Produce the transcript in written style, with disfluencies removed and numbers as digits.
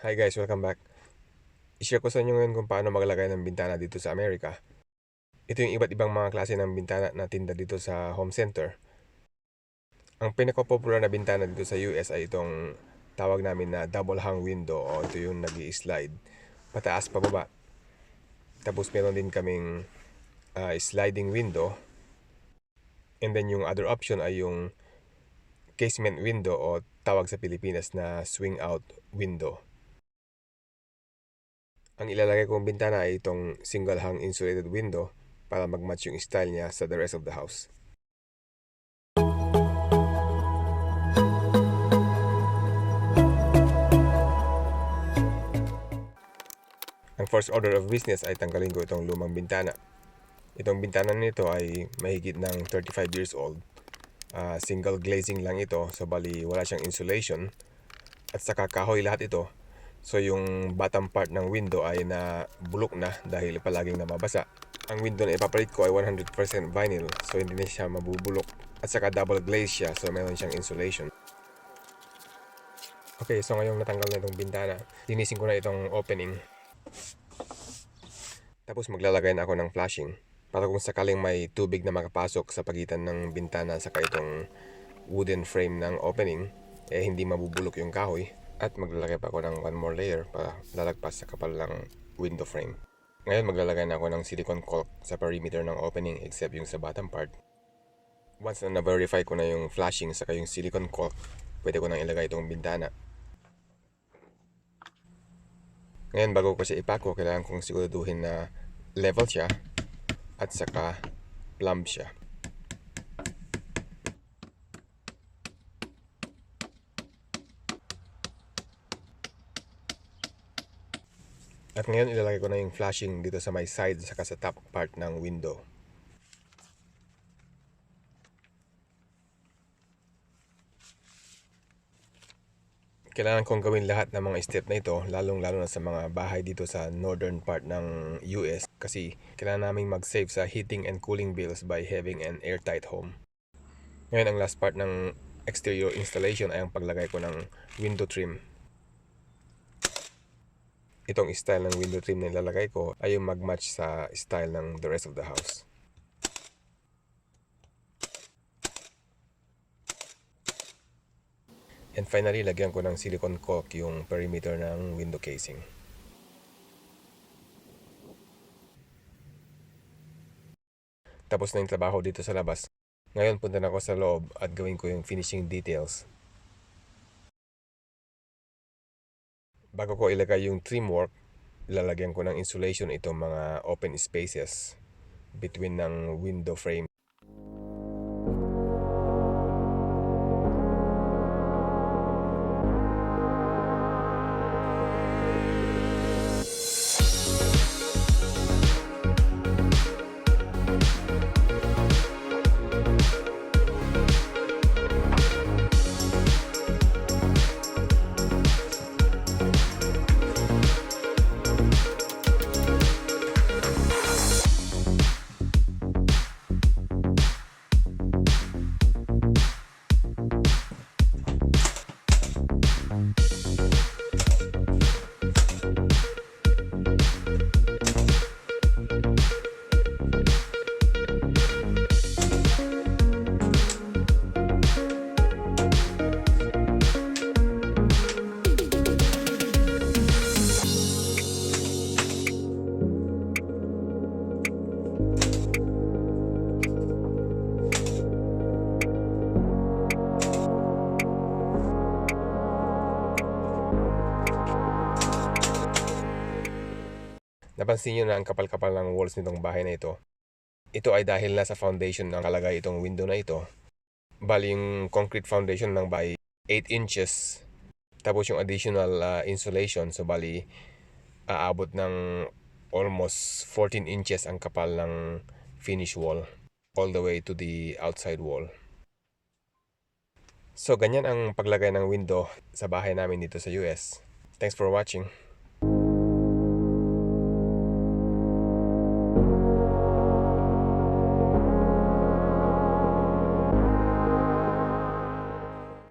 Hi guys, welcome back. I-share ko sa inyo ngayon kung paano maglagay ng bintana dito sa Amerika. Ito yung iba't ibang mga klase ng bintana na tinda dito sa home center. Ang pinaka-popular na bintana dito sa US ay itong tawag namin na double hung window o ito yung nag-i-slide pataas pababa. Tapos meron din kaming sliding window. And then yung other option ay yung casement window o tawag sa Pilipinas na swing out window. Ang ilalagay kong bintana ay itong single hung insulated window para mag-match yung style niya sa the rest of the house. Ang first order of business ay tanggalin ko itong lumang bintana. Itong bintana nito ay mahigit ng 35 years old. Single glazing lang ito, so bali wala siyang insulation. At saka kahoy lahat ito. So yung bottom part ng window ay nabulok na dahil palaging nababasa. Ang window na ipapalit ko ay 100% vinyl, so hindi na siya mabubulok. At saka double glaze siya, so meron siyang insulation. Okay, so ngayong natanggal na itong bintana, linisin ko na itong opening. Tapos maglalagay na ako ng flashing para kung sakaling may tubig na makapasok sa pagitan ng bintana saka itong wooden frame ng opening, hindi mabubulok yung kahoy. At maglalagay pa ako ng one more layer para lalagpas sa kapal ng window frame. Ngayon maglalagay na ako ng silicone caulk sa perimeter ng opening except yung sa bottom part. Once na na-verify ko na yung flashing saka yung silicone caulk, pwede ko nang ilagay itong bintana. Ngayon bago ko siya ipako, kailangan kong siguraduhin na level siya at saka plumb siya. At ngayon ilalagay ko na yung flashing dito sa may side saka sa top part ng window. Kailangan kong gawin lahat ng mga step na ito, lalong-lalo na sa mga bahay dito sa northern part ng US kasi kailangan naming mag-save sa heating and cooling bills by having an airtight home. Ngayon ang last part ng exterior installation ay ang paglagay ko ng window trim. Itong style ng window trim na ilalagay ko ay yung mag-match sa style ng the rest of the house. And finally, lagyan ko ng silicone caulk yung perimeter ng window casing. Tapos na yung trabaho dito sa labas. Ngayon punta na ako sa loob at gawin ko yung finishing details. Bago ko ilagay yung trim work, lalagyan ko ng insulation itong mga open spaces between ng window frame. Napansin nyo na ang kapal-kapal ng walls nitong bahay na ito. Ito ay dahil nasa foundation ng kalagay itong window na ito. Bali yung concrete foundation ng bahay 8 inches. Tapos yung additional insulation, so bali aabot ng almost 14 inches ang kapal ng finish wall all the way to the outside wall. So ganyan ang paglagay ng window sa bahay namin dito sa US. Thanks for watching.